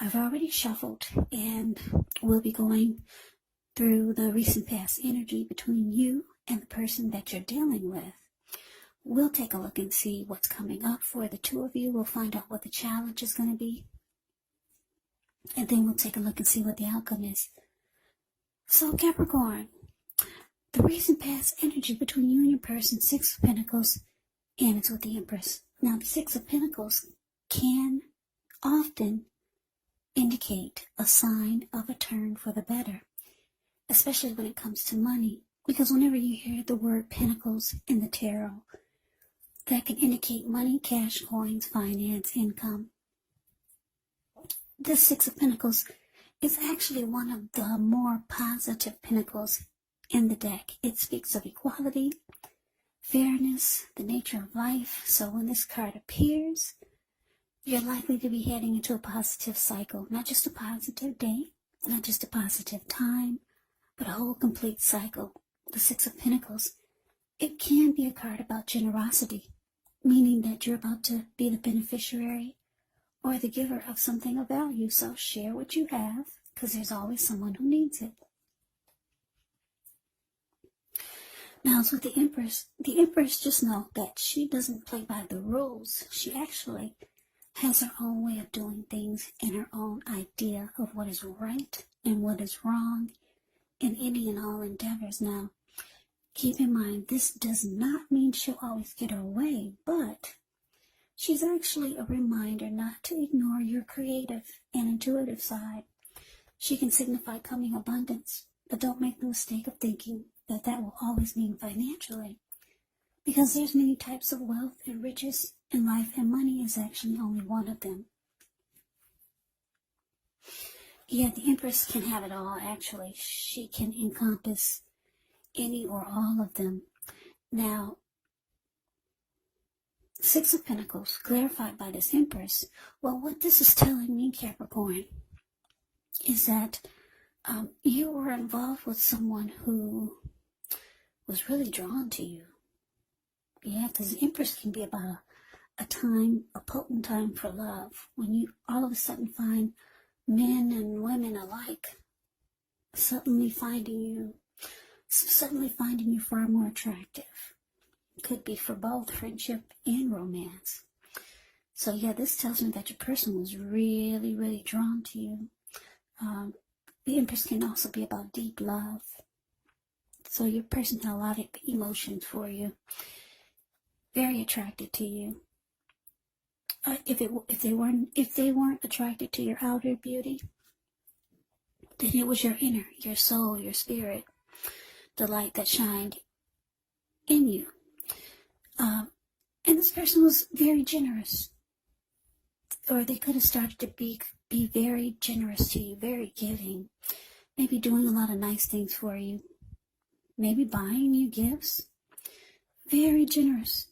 I've already shuffled, and we'll be going through the recent past energy between you and the person that you're dealing with. We'll take a look and see what's coming up for the two of you. We'll find out what the challenge is going to be. And then we'll take a look and see what the outcome is. So Capricorn, the recent past energy between you and your person, Six of Pentacles, and it's with the Empress. Now, the Six of Pentacles can often indicate a sign of a turn for the better, especially when it comes to money. Because whenever you hear the word Pentacles in the tarot, that can indicate money, cash, coins, finance, income. This Six of Pentacles is actually one of the more positive pentacles in the deck. It speaks of equality, fairness, the nature of life. So when this card appears, you're likely to be heading into a positive cycle. Not just a positive day, not just a positive time, but a whole complete cycle. The Six of Pentacles, it can be a card about generosity, meaning that you're about to be the beneficiary or the giver of something of value. So share what you have, because there's always someone who needs it. Now, it's with the Empress. The Empress, just know that she doesn't play by the rules. She actually has her own way of doing things and her own idea of what is right and what is wrong in any and all endeavors. Now, keep in mind, this does not mean she'll always get her way, but she's actually a reminder not to ignore your creative and intuitive side. She can signify coming abundance, but don't make the mistake of thinking that that will always mean financially, because there's many types of wealth and riches in life, and money is actually only one of them. Yeah, the Empress can have it all, actually. She can encompass any or all of them. Now, Six of Pentacles, clarified by this Empress. Well, what this is telling me, Capricorn, is that you were involved with someone who was really drawn to you. Yeah, because the Empress can be about a time, a potent time for love, when you all of a sudden find men and women alike suddenly finding you far more attractive. Could be for both friendship and romance. So yeah, this tells me that your person was really, really drawn to you. The Empress can also be about deep love. So your person had a lot of emotions for you. Very attracted to you. If they weren't attracted to your outer beauty, then it was your inner, your soul, your spirit, the light that shined in you. And this person was very generous, or they could have started to be very generous to you, very giving, maybe doing a lot of nice things for you, maybe buying you gifts. Very generous.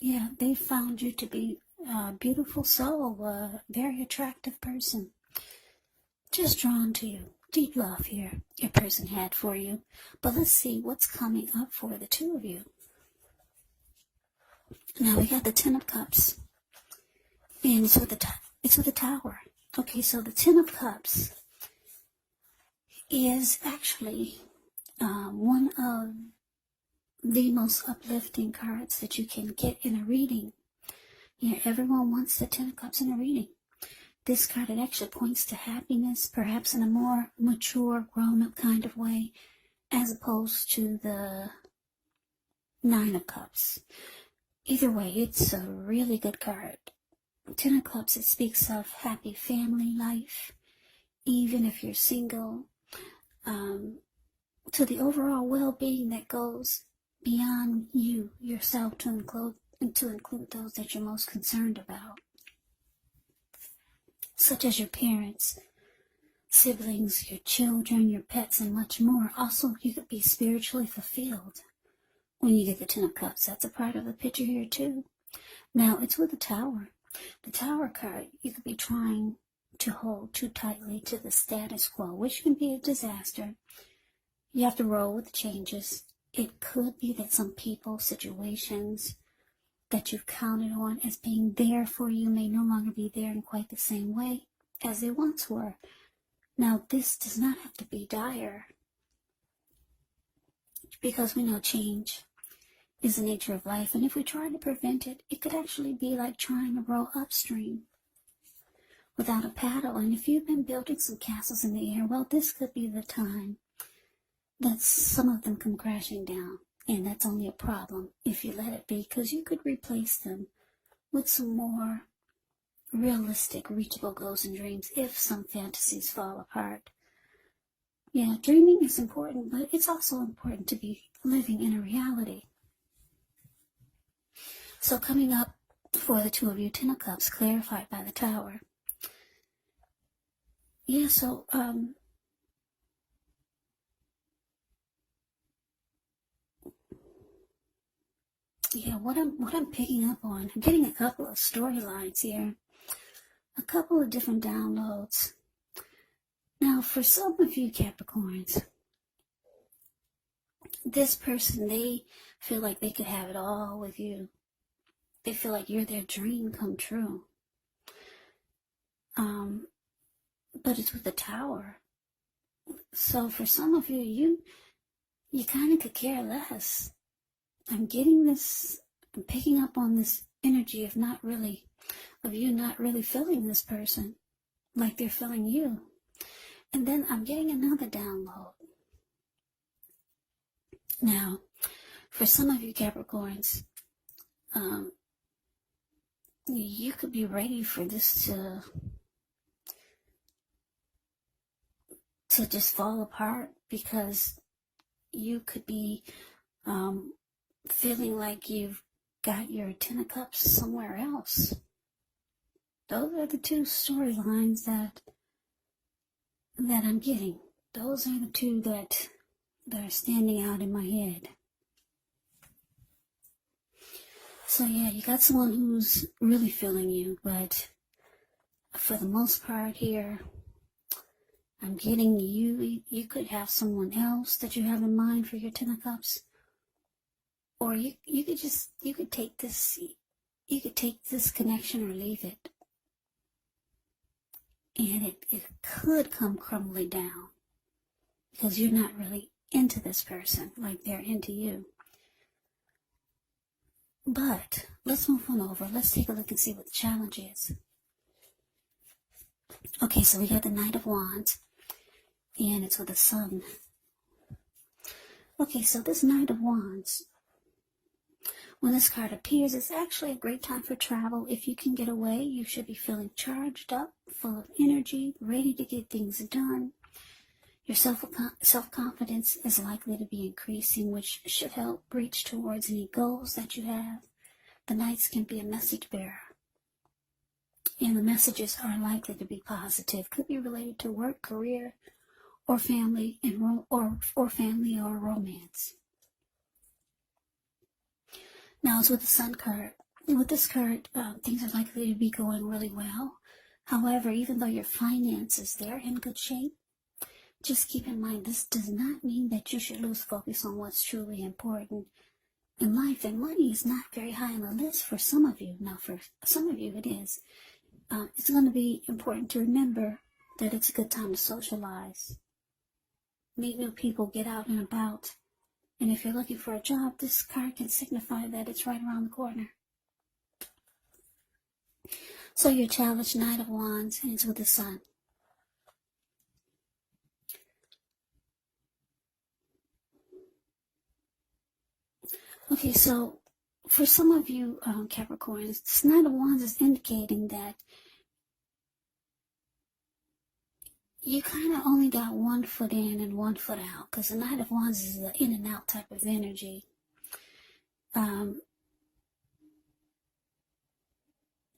Yeah, they found you to be a beautiful soul, a very attractive person, just drawn to you. Deep love here your person had for you. But let's see what's coming up for the two of you. Now we got the Ten of Cups, and it's with the Tower. Okay, so the Ten of Cups is actually one of the most uplifting cards that you can get in a reading. Yeah, everyone wants the Ten of Cups in a reading. This card, it actually points to happiness, perhaps in a more mature, grown-up kind of way, as opposed to the Nine of Cups. Either way, it's a really good card. Ten of Cups, it speaks of happy family life, even if you're single, to the overall well-being that goes beyond you, yourself, to include those that you're most concerned about, such as your parents, siblings, your children, your pets, and much more. Also, you could be spiritually fulfilled when you get the Ten of Cups. That's a part of the picture here too. Now, it's with the Tower. The Tower card, you could be trying to hold too tightly to the status quo, which can be a disaster. You have to roll with the changes. It could be that some people, situations that you've counted on as being there for you may no longer be there in quite the same way. as they once were. Now, this does not have to be dire, because we know change is the nature of life, and if we try to prevent it, it could actually be like trying to row upstream without a paddle. And if you've been building some castles in the air, well, this could be the time that some of them come crashing down, and that's only a problem if you let it be, because you could replace them with some more realistic, reachable goals and dreams if some fantasies fall apart. Yeah, dreaming is important, but it's also important to be living in a reality. So coming up for the two of you, Ten of Cups, clarified by the Tower. Yeah, so, yeah, what I'm picking up on, I'm getting a couple of storylines here, a couple of different downloads. Now, for some of you Capricorns, this person, they feel like they could have it all with you. They feel like you're their dream come true. But it's with the Tower. So for some of you, you kind of could care less. I'm getting this, I'm picking up on this energy of you not really feeling this person like they're feeling you. And then I'm getting another download. Now, for some of you Capricorns, you could be ready for this to just fall apart, because you could be feeling like you've got your Ten of Cups somewhere else. Those are the two storylines that I'm getting. Those are the two that are standing out in my head. So yeah, you got someone who's really feeling you, but for the most part here, I'm getting you could have someone else that you have in mind for your Ten of Cups. Or you could take this connection or leave it. And it could come crumbling down, because you're not really into this person like they're into you. But let's move on over. Let's take a look and see what the challenge is. Okay, so we got the Knight of Wands, and it's with the Sun. Okay, so this Knight of Wands, when this card appears, it's actually a great time for travel. If you can get away, you should be feeling charged up, full of energy, ready to get things done. Your self-confidence is likely to be increasing, which should help reach towards any goals that you have. The Knights can be a message bearer, and the messages are likely to be positive. Could be related to work, career, or family, or family or romance. Now it's with the Sun card. With this card, things are likely to be going really well. However, even though your finances, they're in good shape, just keep in mind, this does not mean that you should lose focus on what's truly important in life. And money is not very high on the list for some of you. Now, for some of you, it is. It's going to be important to remember that it's a good time to socialize, meet new people, get out and about. And if you're looking for a job, this card can signify that it's right around the corner. So your challenge, Knight of Wands, and it's with the Sun. Okay, so for some of you Capricorns, this Knight of Wands is indicating that you kind of only got 1 foot in and 1 foot out, because the Knight of Wands is an in and out type of energy.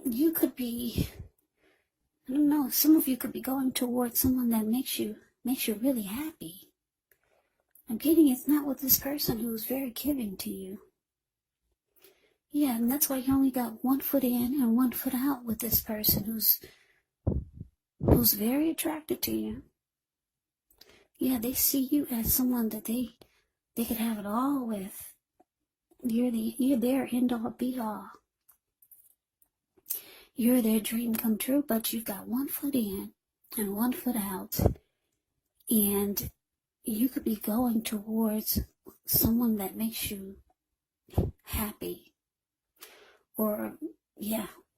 You could be, I don't know, some of you could be going towards someone that makes you really happy. I'm getting it's not with this person who's very giving to you. Yeah, and that's why you only got 1 foot in and 1 foot out with this person who's very attracted to you. Yeah, they see you as someone that they could have it all with. You're their end all be all. You're their dream come true, but you've got 1 foot in and 1 foot out, and you could be going towards someone that makes you happy, or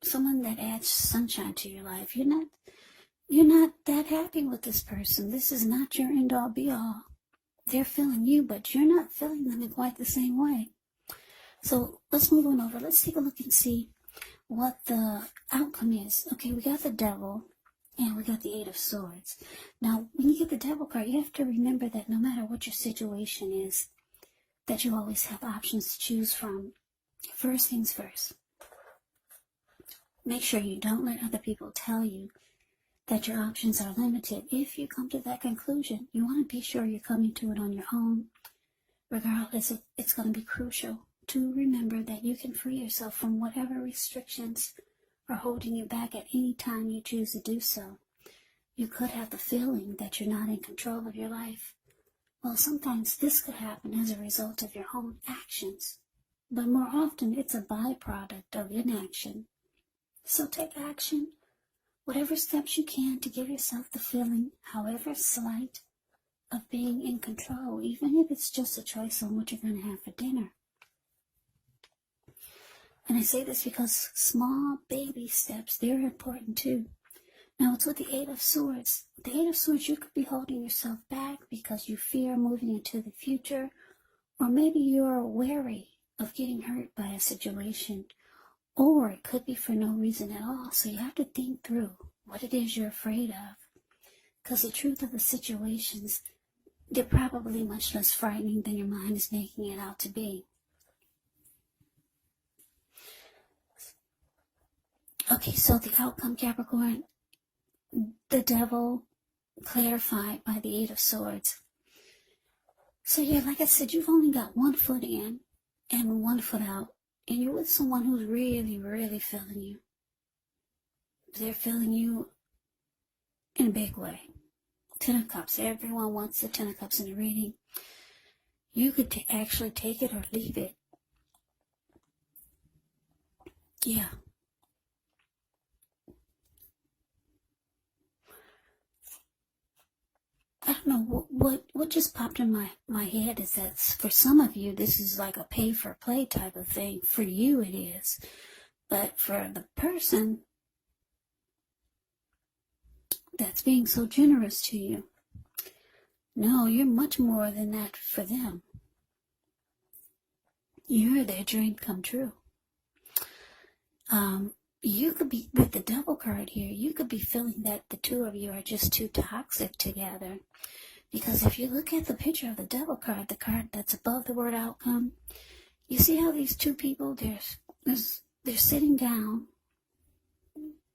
someone that adds sunshine to your life. You're not that happy with this person. This is not your end all be all. They're feeling you, but you're not feeling them in quite the same way. So let's move on over. Let's take a look and see what the outcome is. Okay, we got the Devil and we got the 8 of Swords. Now, when you get the Devil card, you have to remember that no matter what your situation is, that you always have options to choose from. First things first, make sure you don't let other people tell you that your options are limited. If you come to that conclusion, you want to be sure you're coming to it on your own. Regardless, it's going to be crucial to remember that you can free yourself from whatever restrictions are holding you back at any time you choose to do so. You could have the feeling that you're not in control of your life. Well, sometimes this could happen as a result of your own actions, but more often it's a byproduct of inaction. So take action, whatever steps you can to give yourself the feeling, however slight, of being in control, even if it's just a choice on what you're going to have for dinner. And I say this because small baby steps, they're important too. Now it's with the 8 of Swords. The 8 of Swords, you could be holding yourself back because you fear moving into the future, or maybe you're wary of getting hurt by a situation, or it could be for no reason at all. So you have to think through what it is you're afraid of, because the truth of the situations, they're probably much less frightening than your mind is making it out to be. Okay, so the outcome, Capricorn, the Devil clarified by the 8 of Swords. So like I said, you've only got 1 foot in and 1 foot out, and you're with someone who's really, really feeling you. They're feeling you in a big way. 10 of Cups. Everyone wants the 10 of Cups in the reading. You could actually take it or leave it. Yeah. I don't know what just popped in my head is that for some of you, this is like a pay for play type of thing. For you, it is. But for the person that's being so generous to you, no, you're much more than that for them. You're their dream come true. You could be, with the Devil card here, you could be feeling that the two of you are just too toxic together. Because if you look at the picture of the Devil card, the card that's above the word outcome, you see how these two people, they're sitting down.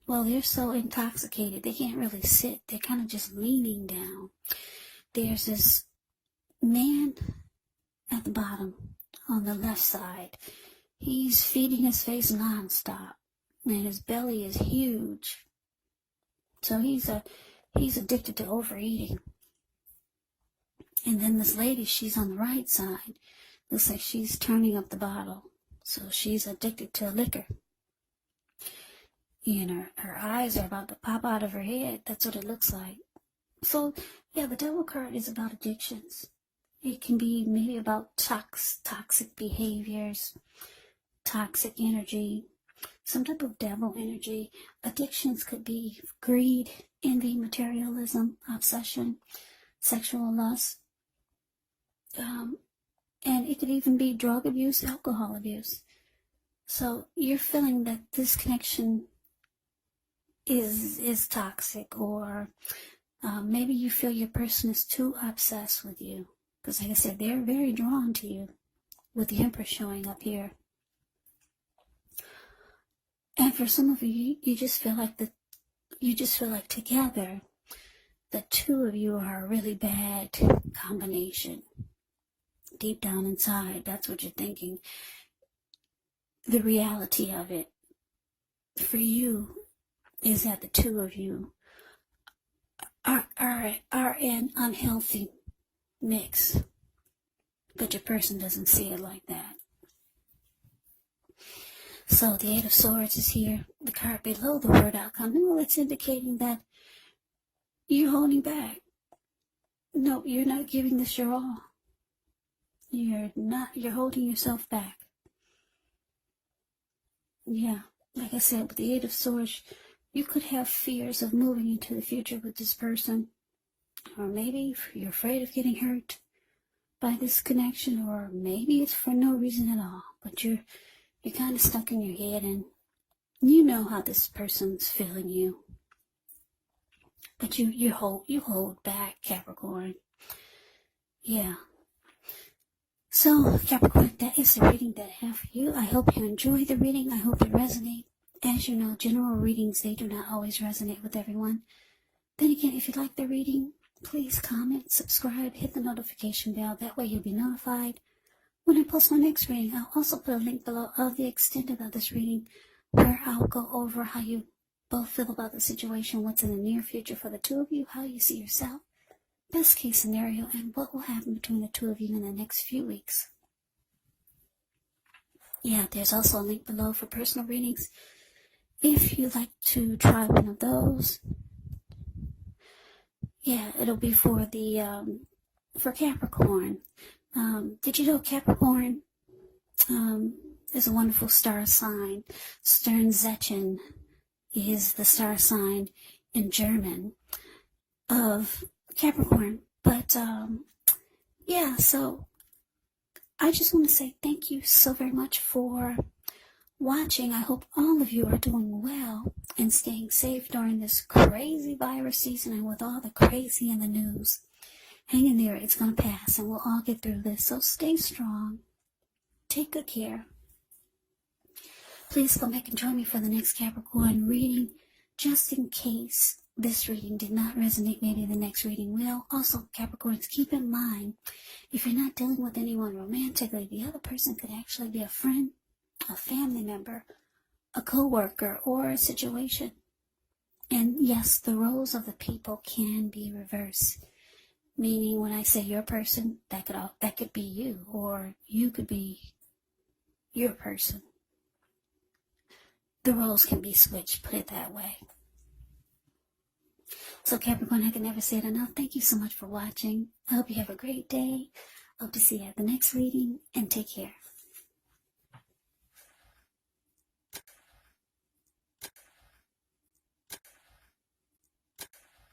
Well, they're so intoxicated, they can't really sit. They're kind of just leaning down. There's this man at the bottom on the left side. He's feeding his face nonstop, and his belly is huge. So he's addicted to overeating. And then this lady, she's on the right side. Looks like she's turning up the bottle. So she's addicted to liquor. And her eyes are about to pop out of her head. That's what it looks like. So, yeah, the Devil card is about addictions. It can be maybe about toxic behaviors, toxic energy, some type of devil energy. Addictions could be greed, envy, materialism, obsession, sexual lust. And it could even be drug abuse, alcohol abuse. So you're feeling that this connection is toxic, or maybe you feel your person is too obsessed with you. Because like I said, they're very drawn to you with the Empress showing up here. And for some of you, you just feel like together, the two of you are a really bad combination. Deep down inside, that's what you're thinking. The reality of it for you is that the two of you are an unhealthy mix, but your person doesn't see it like that. So the 8 of Swords is here, the card below the word outcome. Well, it's indicating that you're holding back. No, you're not giving this your all. You're holding yourself back. Yeah, like I said, with the Eight of Swords, you could have fears of moving into the future with this person. Or maybe you're afraid of getting hurt by this connection, or maybe it's for no reason at all. But you're kind of stuck in your head, and you know how this person's feeling you. But you hold back, Capricorn. Yeah. So, Capricorn, that is the reading that I have for you. I hope you enjoy the reading. I hope it resonates. As you know, general readings, they do not always resonate with everyone. Then again, if you like the reading, please comment, subscribe, hit the notification bell. That way you'll be notified when I post my next reading. I'll also put a link below of the extended of this reading where I'll go over how you both feel about the situation, what's in the near future for the two of you, how you see yourself, best case scenario, and what will happen between the two of you in the next few weeks. Yeah, there's also a link below for personal readings. If you'd like to try one of those, yeah, it'll be for the for Capricorn. Did you know Capricorn is a wonderful star sign? Sternzeichen is the star sign in German of Capricorn. But yeah, so I just want to say thank you so very much for watching. I hope all of you are doing well and staying safe during this crazy virus season and with all the crazy in the news. Hang in there, it's going to pass and we'll all get through this. So stay strong. Take good care. Please come back and join me for the next Capricorn reading, just in case this reading did not resonate. Maybe the next reading will. Also, Capricorns, keep in mind, if you're not dealing with anyone romantically, the other person could actually be a friend, a family member, a co-worker, or a situation. And yes, the roles of the people can be reversed. Meaning, when I say your person, that could be you, or you could be your person. The roles can be switched, put it that way. So Capricorn, I can never say it enough. Thank you so much for watching. I hope you have a great day. Hope to see you at the next reading, and take care.